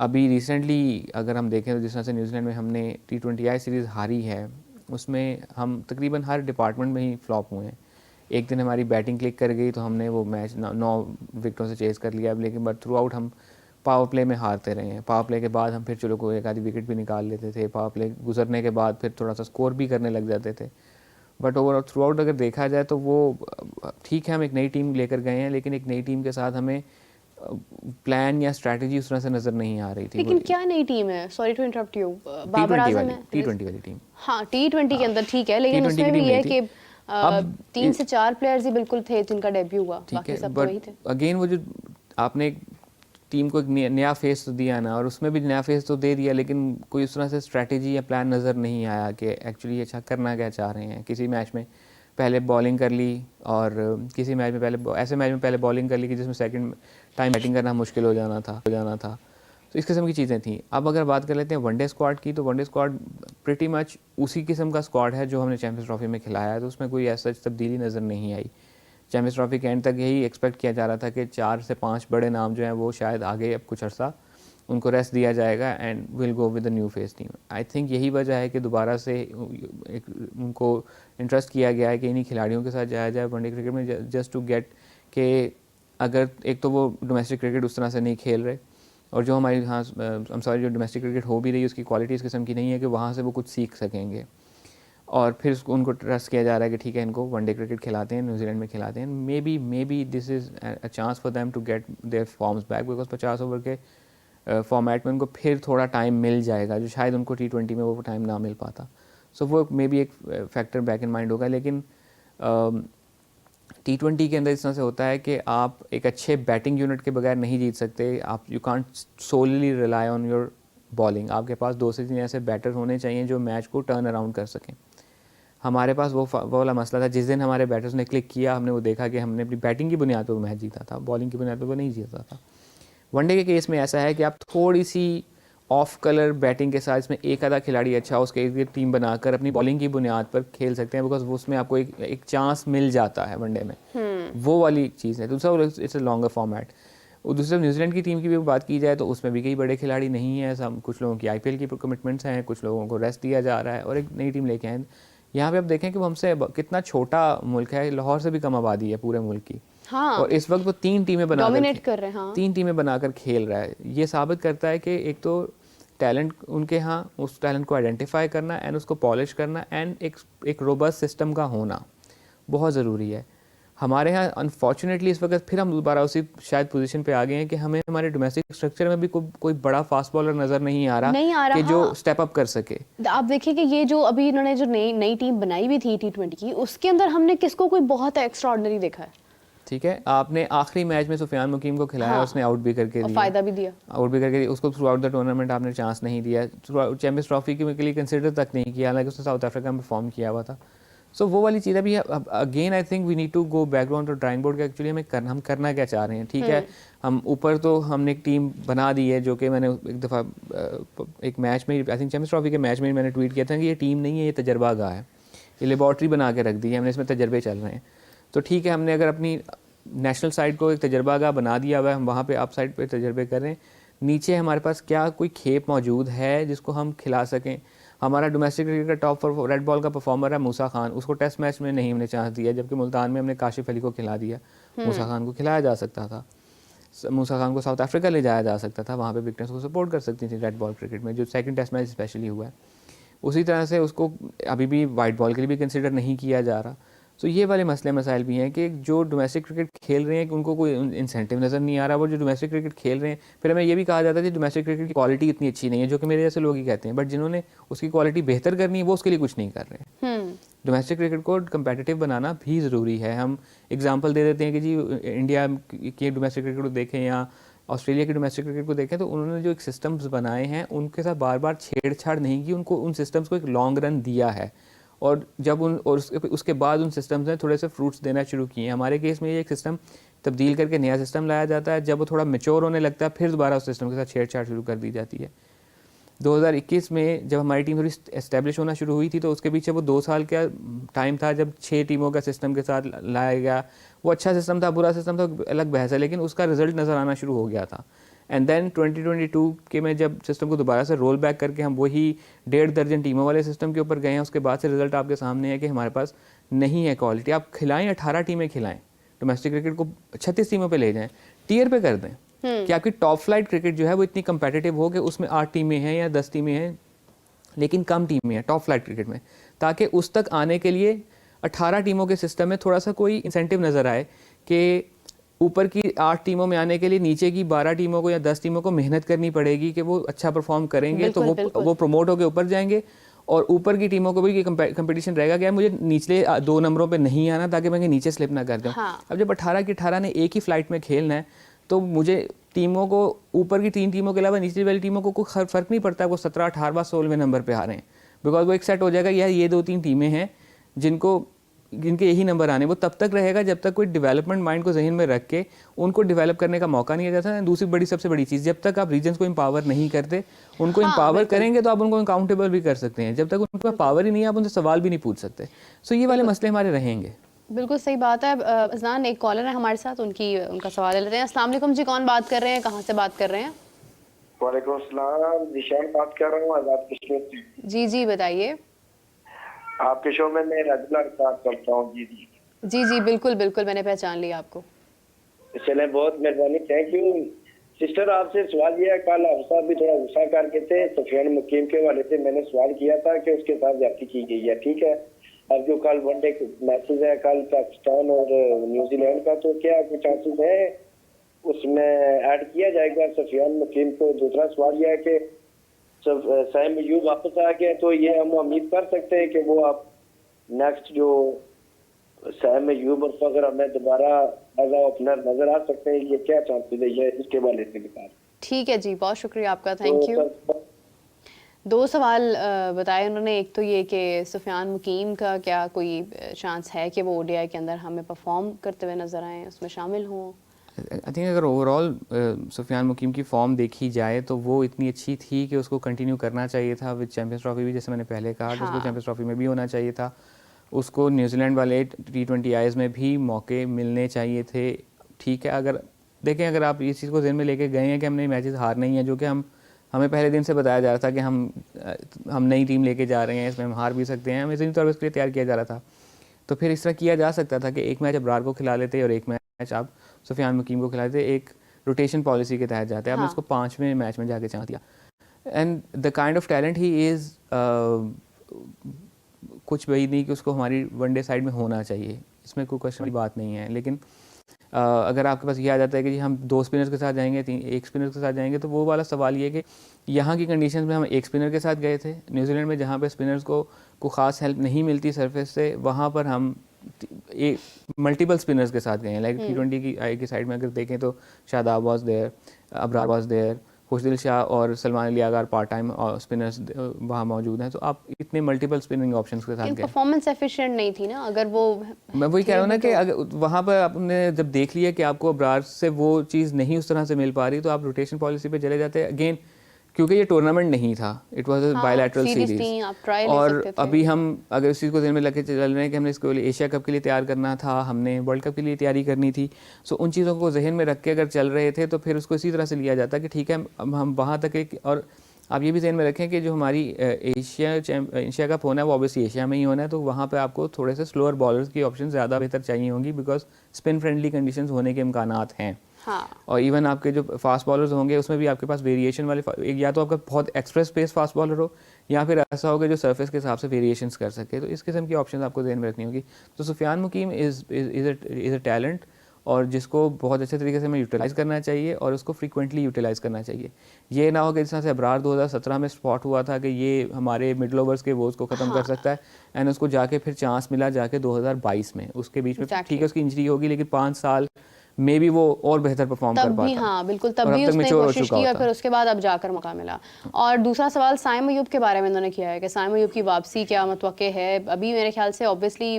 अभी रिसेंटली अगर हम देखें तो जिस तरह से न्यूजीलैंड में हमने T20I सीरीज़ हारी है, उसमें हम तकरीबन हर डिपार्टमेंट में ही फ्लॉप हुए हैं। एक दिन हमारी बैटिंग क्लिक कर गई तो हमने वो मैच 9 विकेटों से चेज़ कर लिया, लेकिन बट थ्रू आउट हम पावर प्ले में हारते रहे हैं। पावर प्ले के बाद हम फिर चलो कोई एक आधी विकेट भी निकाल लेते थे, पावर प्ले गुजरने के बाद फिर थोड़ा सा स्कोर भी करने लग जाते थे। बट ओवर थ्रू आउट अगर देखा जाए तो वो ठीक है, हम एक नई टीम लेकर गए हैं, लेकिन एक नई टीम के साथ हमें प्लान या स्ट्रैटेजी उस तरह से नज़र नहीं आ रही थी। लेकिन क्या नई टीम है, sorry to interrupt you, Babar T20 Azam वाली, है। T20 वाली टीम। हाँ T20 के अंदर ठीक है, लेकिन T20 की उसमें भी टीम ये नहीं है थी। कि अब 3 से 4 प्लेयर्स ही बिल्कुल थे जिनका डेब्यू हुआ, ठीक बाकी है, सब तो वही थे। बट अगेन वो जो आपने एक टीम को एक नया फेस तो दिया ना, और उसमें भी नया फेस तो दे दिया, लेकिन कोई उस तरह से स्ट्रैटेजी या प्लान नज़र नहीं आया कि एक्चुअली अच्छा करना क्या चाह रहे हैं। किसी मैच में पहले बॉलिंग कर ली, और किसी मैच में पहले ऐसे मैच में पहले बॉलिंग कर ली कि जिसमें सेकंड टाइम बैटिंग करना मुश्किल हो जाना था। तो इस किस्म की चीज़ें थी। अब अगर बात कर लेते हैं वनडे स्क्वाड की, तो वनडे स्क्वाड प्रिटी मच उसी किस्म का स्क्वाड है जो हमने चैंपियंस ट्रॉफी में खिलाया है, तो उसमें कोई ऐसा तब्दीली नज़र नहीं आई। चैंपियंस ट्रॉफी के एंड तक यही एक्सपेक्ट किया जा रहा था कि 4 से 5 बड़े नाम जो हैं वो शायद आगे अब कुछ अर्सा उनको रेस्ट दिया जाएगा and will go with the new face team. I think यही वजह है कि दोबारा से एक उनको इंटरेस्ट किया गया है कि इन्हीं खिलाड़ियों के साथ जाया जाए वनडे क्रिकेट में, जस्ट टू गेट के अगर एक तो वो डोमेस्टिक क्रिकेट उस तरह से नहीं खेल रहे, और जो हमारी यहाँ जो डोमेस्टिक क्रिकेट हो भी रही है उसकी क्वालिटी इस किस्म की नहीं है कि वहाँ से वो कुछ सीख सकेंगे, और फिर उनको ट्रस्ट किया जा रहा है कि ठीक है इनको वनडे क्रिकेट खिलाते हैं, न्यूजीलैंड में खिलाते हैं। May be this is a chance for them to get their forms back, because 50 over के फॉर्मेट में उनको फिर थोड़ा टाइम मिल जाएगा जो शायद उनको T20 में वो टाइम ना मिल पाता। सो वो मे बी एक फैक्टर बैक इन माइंड होगा। लेकिन T20 के अंदर इस तरह से होता है कि आप एक अच्छे बैटिंग यूनिट के बगैर नहीं जीत सकते। आप you can't solely rely on your bowling. आपके पास 2 से 3 ऐसे बैटर होने चाहिए जो मैच को टर्न अराउंड कर सकें। हमारे पास वो वाला मसला था। जिस दिन हमारे बैटर्स ने क्लिक किया, हमने वो देखा कि हमने अपनी बैटिंग की बुनियाद पर मैच जीता था, बॉलिंग की बुनियाद पर वो नहीं जीता था। वनडे के केस में ऐसा है कि आप थोड़ी सी ऑफ कलर बैटिंग के साथ इसमें एक आधा खिलाड़ी अच्छा उसके एक टीम बनाकर अपनी बॉलिंग की बुनियाद पर खेल सकते हैं, बिकॉज वो उसमें आपको एक चांस मिल जाता है वनडे में। वो वाली चीज़ है। दूसरा इट्स अ लॉन्गर फॉर्मेट। और दूसरे न्यूजीलैंड की टीम की भी बात की जाए तो उसमें भी कई बड़े खिलाड़ी नहीं है। सब कुछ लोगों की IPL की कमिटमेंट्स हैं, कुछ लोगों को रेस्ट दिया जा रहा है, और एक नई टीम लेके आए। यहाँ पे आप देखें कि वो हमसे कितना छोटा मुल्क है, लाहौर से भी कम आबादी है पूरे मुल्क की। हाँ, और इस वक्त वो 3 टीमें बनाकर डोमिनेट कर रहे हैं। हाँ, 3 टीमें बनाकर खेल रहा है। ये साबित करता है कि एक तो टैलेंट उनके यहाँ, उस टैलेंट को आइडेंटिफाई करना एंड उसको पॉलिश करना, एंड एक रोबस्ट सिस्टम का होना बहुत ज़रूरी है। हमारे यहाँ अनफॉर्चुनेटली इस वक्त फिर हम दोबारा उसी शायद पोजीशन पे आ गए हैं कि हमें हमारे डोमेस्टिक स्ट्रक्चर में भी कोई बड़ा फास्ट बॉलर नज़र नहीं आ रहा कि जो स्टेप अप कर सके। आप देखिए कि ये जो अभी इन्होंने जो नई टीम बनाई हुई थी T20 की, उसके अंदर हमने किसको कोई बहुत एक्स्ट्रा ऑर्डिनरी देखा है। ठीक है, आपने आखिरी मैच में सुफियान मुकीम को खिलाया, हाँ, उसने आउट भी करके दिया, फ़ायदा भी दिया, आउट भी करके दिया। उसको थ्रू आउट द टूर्नामेंट आपने चांस नहीं दिया, चैंपियंस ट्रॉफी के लिए कंसिडर तक नहीं किया, हालांकि उसने साउथ अफ्रीका में परफॉर्म किया हुआ था। सो वो वाली चीज़ अभी again I think we need to go background to drawing board का एक्चुअली हम करना क्या चाह रहे हैं। ठीक है, हम ऊपर तो हमने एक टीम बना दी है, जो कि मैंने एक दफ़ा एक मैच में, आई थिंक चैंपियंस ट्रॉफी के मैच में मैंने ट्वीट किया था कि ये टीम नहीं है, ये तजर्बा गाह है, ये लेबॉर्ट्री बना के रख दी है हमने, इसमें तजर्बे चल रहे हैं। तो ठीक है, हमने अगर अपनी नेशनल साइड को एक तजर्बागाह बना दिया हुआ है, हम वहाँ पे आप साइड पे तजर्बे करें। नीचे हमारे पास क्या कोई खेप मौजूद है जिसको हम खिला सकें। हमारा डोमेस्टिक क्रिकेट का टॉप रेड बॉल का परफॉर्मर है मूसा खान, उसको टेस्ट मैच में नहीं हमने चांस दिया, जबकि मुल्तान में हमने काशिफ अली को खिला दिया। मूसा खान को खिलाया जा सकता था, मूसा खान को साउथ अफ्रीका ले जाया जा सकता था, वहाँ पे विकेट्स को सपोर्ट कर सकती थी रेड बॉल क्रिकेट में, जो सेकंड टेस्ट मैच स्पेशली हुआ है। उसी तरह से उसको अभी भी वाइट बॉल के लिए भी कंसिडर नहीं किया जा रहा। तो ये वाले मसले मसाइल भी हैं कि जो डोमेस्टिक क्रिकेट खेल रहे हैं कि उनको कोई इंसेंटिव नज़र नहीं आ रहा। वो जो डोमेस्टिक क्रिकेट खेल रहे हैं, फिर हमें ये भी कहा जाता है कि डोमेस्टिक क्रिकेट की क्वालिटी इतनी अच्छी नहीं है, जो कि मेरे जैसे लोग ही कहते हैं, बट जिन्होंने उसकी क्वालिटी बेहतर करनी है वो उसके लिए कुछ नहीं कर रहे हैं। डोमेस्टिक क्रिकेट को कंपेटिटिव बनाना भी ज़रूरी है। हम एग्जाम्पल दे देते हैं कि जी इंडिया के डोमेस्टिक क्रिकेट को देखें या ऑस्ट्रेलिया के डोमेस्टिक क्रिकेट को देखें, तो उन्होंने जो एक सिस्टम्स बनाए हैं उनके साथ बार बार छेड़छाड़ नहीं की, उनको उन सिस्टम्स को एक लॉन्ग रन दिया है, और जब उसके बाद उन सिस्टम्स ने थोड़े से फ्रूट्स देना शुरू किए हैं। हमारे केस में ये एक सिस्टम तब्दील करके नया सिस्टम लाया जाता है, जब वो थोड़ा मेच्योर होने लगता है फिर दोबारा उस सिस्टम के साथ छेड़छाड़ शुरू कर दी जाती है। 2021 में जब हमारी टीम थोड़ी एस्टेब्लिश होना शुरू हुई थी, तो उसके पीछे वो 2 साल का टाइम था जब 6 टीमों का सिस्टम के साथ लाया गया। वो अच्छा सिस्टम था, बुरा सिस्टम था, अलग बहस है, लेकिन उसका रिजल्ट नज़र आना शुरू हो गया था। एंड देन 2022 के में जब सिस्टम को दोबारा से रोल बैक करके हम वही 1.5 दर्जन टीमों वाले सिस्टम के ऊपर गए हैं, उसके बाद से रिजल्ट आपके सामने है कि हमारे पास नहीं है क्वालिटी। आप खिलाएं, 18 टीमें खिलाएं, डोमेस्टिक क्रिकेट को 36 टीमों पे ले जाएं, टियर पे कर दें कि आपकी टॉप फ्लाइट क्रिकेट जो है वो इतनी कंपेटिटिव हो कि उसमें 8 टीमें हैं या 10 टीमें हैं, लेकिन कम टीमें हैं टॉप फ्लाइट क्रिकेट में, ताकि उस तक आने के लिए 18 टीमों के सिस्टम में थोड़ा सा कोई इंसेंटिव नज़र आए कि ऊपर की 8 टीमों में आने के लिए नीचे की 12 टीमों को या 10 टीमों को मेहनत करनी पड़ेगी कि वो अच्छा परफॉर्म करेंगे, तो वो प्रमोट होकर ऊपर जाएंगे, और ऊपर की टीमों को भी ये कंपटीशन रहेगा कि मुझे निचले 2 नंबरों पे नहीं आना ताकि मैं नीचे स्लिप ना कर दूं। अब जब 18 की 18 ने एक ही फ्लाइट में खेलना है, तो मुझे टीमों को, ऊपर की 3 टीमों के अलावा नीचे वाली टीमों को कोई फ़र्क नहीं पड़ता वो 17, 18, 16वें नंबर पे आ रहे हैं, बिकॉज वो एक सेट हो जाएगा यार ये 2-3 टीमें हैं जिनके यही नंबर आने, वो तब तक रहेगा जब तक कोई डेवलपमेंट माइंड को जहन में रख के उनको डेवलप करने का मौका नहीं दिया जाता। दूसरी सबसे बड़ी चीज़, जब तक आप रीजन्स को एम्पावर नहीं करते, उनको एम्पावर करेंगे तो आप उनको अकाउंटेबल भी कर सकते हैं, जब तक उनके पास पावर ही नहीं है आप उनसे सवाल भी नहीं पूछ सकते। सो ये वाले मसले हमारे रहेंगे। बिल्कुल सही बात है। अज़नान, एक कॉलर है हमारे साथ, उनका सवाल ले लेते हैं। अस्सलाम वालेकुम जी, कौन बात कर रहे हैं, कहाँ से बात कर रहे हैं? वालेकुम अस्सलाम, निशान बात कर रहा हूँ आजाद कश्मीर से। जी बताइए। आपके शो में मैं रेगुलर बात करता हूँ। जी बिल्कुल बिल्कुल, मैंने पहचान लिया आपको। चले, बहुत मेहरबानी, थैंक यू। सिस्टर, आपसे सवाल ये है, कल आप साहब भी थोड़ा गुस्सा करके थे सुफियान मुकीम के वाले से, मैंने सवाल किया था कि उसके साथ ज्यादती की गई है, ठीक है। अब जो कल वनडे मैचेस है, कल पाकिस्तान और न्यूजीलैंड का, तो क्या कुछ चांसेस है उसमें ऐड किया जाएगा सुफियान मुकीम को? दूसरा सवाल यह है कि साइम अयूब वापस आ गया, तो ये हम उम्मीद कर सकते हैं कि वो आप नेक्स्ट जो साइम अयूब और फखर हमें दोबारा एज ओपनर नजर आ सकते हैं? ये क्या चांसेस है, ये इसके बारे में बता। ठीक है जी, बहुत शुक्रिया आपका, थैंक यू। 2 सवाल बताए उन्होंने। एक तो ये कि सुफियान मुकीम का क्या कोई चांस है कि वो ओडीआई के अंदर हमें परफॉर्म करते हुए नजर आए, उसमें शामिल हों? आई थिंक अगर ओवरऑल सुफियान मुकीम की फॉर्म देखी जाए तो वो इतनी अच्छी थी कि उसको कंटिन्यू करना चाहिए था विद चैंपियंस ट्रॉफी भी, जैसे मैंने पहले कहा कि उसको चैंपियंस ट्रॉफी में भी होना चाहिए था, उसको न्यूजीलैंड वाले T20 आईज में भी मौके मिलने चाहिए थे। ठीक है, अगर देखें, अगर आप इस चीज़ को ज़हन में लेके गए हैं कि हमने मैचेस हारने ही हैं, जो कि हमें पहले दिन से बताया जा रहा था कि हम नई टीम लेके जा रहे हैं, इसमें हम हार भी सकते हैं, हमें ज़हनी तौर पर इसके लिए तैयार किया जा रहा था, तो फिर इस तरह किया जा सकता था कि एक मैच अबरार को खिला लेते और एक मैच आप सुफियान मुकीम को खिलाते, एक रोटेशन पॉलिसी के तहत जाते हैं। आपने उसको 5वें मैच में जाके चाह दिया, and the kind of talent he is, कुछ वही नहीं कि उसको हमारी वनडे साइड में होना चाहिए, इसमें कोई क्वेश्चन की बात नहीं है। लेकिन अगर आपके पास ये आ जाता है कि जी हम 2 स्पिनर्स के साथ जाएंगे, 1 स्पिनर के साथ जाएंगे, तो वो वाला सवाल ये कि यहाँ की कंडीशंस में हम 1 स्पिनर के साथ गए थे, न्यूजीलैंड में जहाँ पे स्पिनर्स को ख़ास हेल्प नहीं मिलती सरफेस से, वहाँ पर हम मल्टीपल स्पिनर्स के साथ गए हैं। लाइक T20 की साइड में अगर देखें तो Shadab was there, Abrar was there, Khushdil Shah और सलमान अली आगार पार्ट टाइम स्पिनर्स वहाँ मौजूद हैं, तो आप इतने मल्टीपल स्पिनिंग ऑप्शंस के साथ गए। परफॉर्मेंस एफिशिएंट नहीं थी ना, अगर वो, मैं वही कह रहा हूँ ना कि अगर वहाँ पर आपने जब देख लिया कि आपको अबरार से वो चीज़ नहीं उस तरह से मिल पा रही, तो आप रोटेशन पॉलिसी पे चले जाते अगेन, क्योंकि ये टूर्नामेंट नहीं था, it was a bilateral series. और अभी हम अगर इस चीज़ को ध्यान में लेके चल रहे हैं कि हमने इसको एशिया कप के लिए तैयार करना था, हमने वर्ल्ड कप के लिए तैयारी करनी थी, सो उन चीज़ों को जहन में रख के अगर चल रहे थे तो फिर उसको इसी तरह से लिया जाता कि ठीक है हम वहाँ तक एक, और आप ये भी जहन में रखें कि जो हमारी एशिया कप होना है वो ऑब्वियसली एशिया में ही होना है, तो वहाँ पे आपको थोड़े से स्लोअर बॉलर्स की ऑप्शन ज़्यादा बेहतर चाहिए होंगी, बिकॉज स्पिन फ्रेंडली कंडीशंस होने के इम्कानात हैं। और इवन आपके जो फास्ट बॉलर्स होंगे उसमें भी आपके पास वेरिएशन वाले, या तो आपका बहुत एक्सप्रेस पेस फास्ट बॉलर हो, या फिर ऐसा होगा जो सरफेस के हिसाब से वेरिएशंस कर सके, तो इस किस्म की ऑप्शंस आपको ध्यान में रखनी होगी। तो सुफियान मुकीम इज़ अ टैलेंट, और जिसको बहुत अच्छे तरीके से हमें यूटिलाइज़ करना चाहिए और उसको फ्रीक्वेंटली यूटिलाइज़ करना चाहिए। ये ना हो कि जिस तरह से अबरार 2017 में स्पॉट हुआ था कि ये हमारे मिडल ओवर्स के वोज को ख़त्म कर सकता है, एंड उसको जाके फिर चांस मिला जाके 2022 में, उसके बीच में ठीक है उसकी इंजरी होगी, लेकिन 5 साल मे भी वो और बेहतर परफॉर्म कर पाता। हाँ बिल्कुल, तब भी उसने कोशिश की और फिर उसके बाद अब जाकर मौका मिला। और दूसरा सवाल साइम अयूब के बारे में उन्होंने किया है कि साइम अयूब की वापसी क्या मतवक्के है? अभी मेरे ख्याल से ऑब्वियसली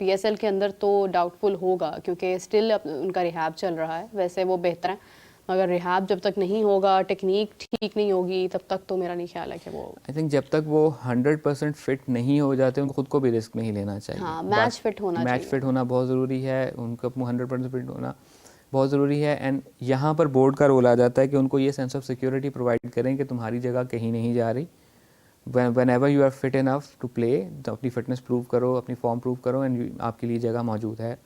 PSL के अंदर तो डाउटफुल होगा, क्योंकि स्टिल उनका रिहैब चल रहा है। वैसे वो बेहतर है, मगर रिहैब जब तक नहीं होगा, टेक्निक ठीक नहीं होगी, तब तक तो मेरा नहीं ख्याल है कि वो, आई थिंक जब तक वो 100% फिट नहीं हो जाते उनको खुद को भी रिस्क नहीं लेना चाहिए। हाँ, मैच फिट होना बहुत ज़रूरी है, उनका 100% फिट होना बहुत ज़रूरी है। एंड यहाँ पर बोर्ड का रोल आ जाता है कि उनको ये सेंस ऑफ सिक्योरिटी प्रोवाइड करें कि तुम्हारी जगह कहीं नहीं जा रही। whenever you are fit enough to play, तो अपनी फिटनेस प्रूव करो, अपनी फॉर्म प्रूव करो, एंड आपके लिए जगह मौजूद है।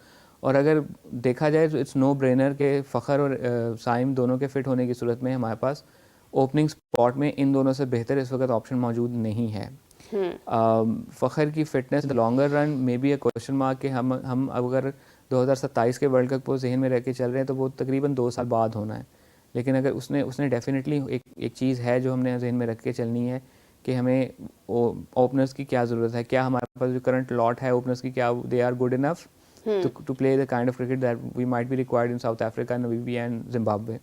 और अगर देखा जाए तो इट्स नो ब्रेनर के फ़खर और साइम दोनों के फिट होने की सूरत में हमारे पास ओपनिंग स्पॉट में इन दोनों से बेहतर इस वक्त ऑप्शन मौजूद नहीं है। फ़खर की fitness the longer run may be a question mark कि हम अगर 2027 के वर्ल्ड कप को जहन में रह के चल रहे हैं तो वो तकरीबन 2 साल बाद होना है। लेकिन अगर उसने डेफिनेटली एक चीज़ है जो हमने जहन में रख के चलनी है कि हमें ओपनर्स की क्या ज़रूरत है, क्या हमारे पास जो करंट लॉट है ओपनर्स की, क्या they are good enough to play the kind of cricket that we might be required in South Africa, Namibia and Zimbabwe.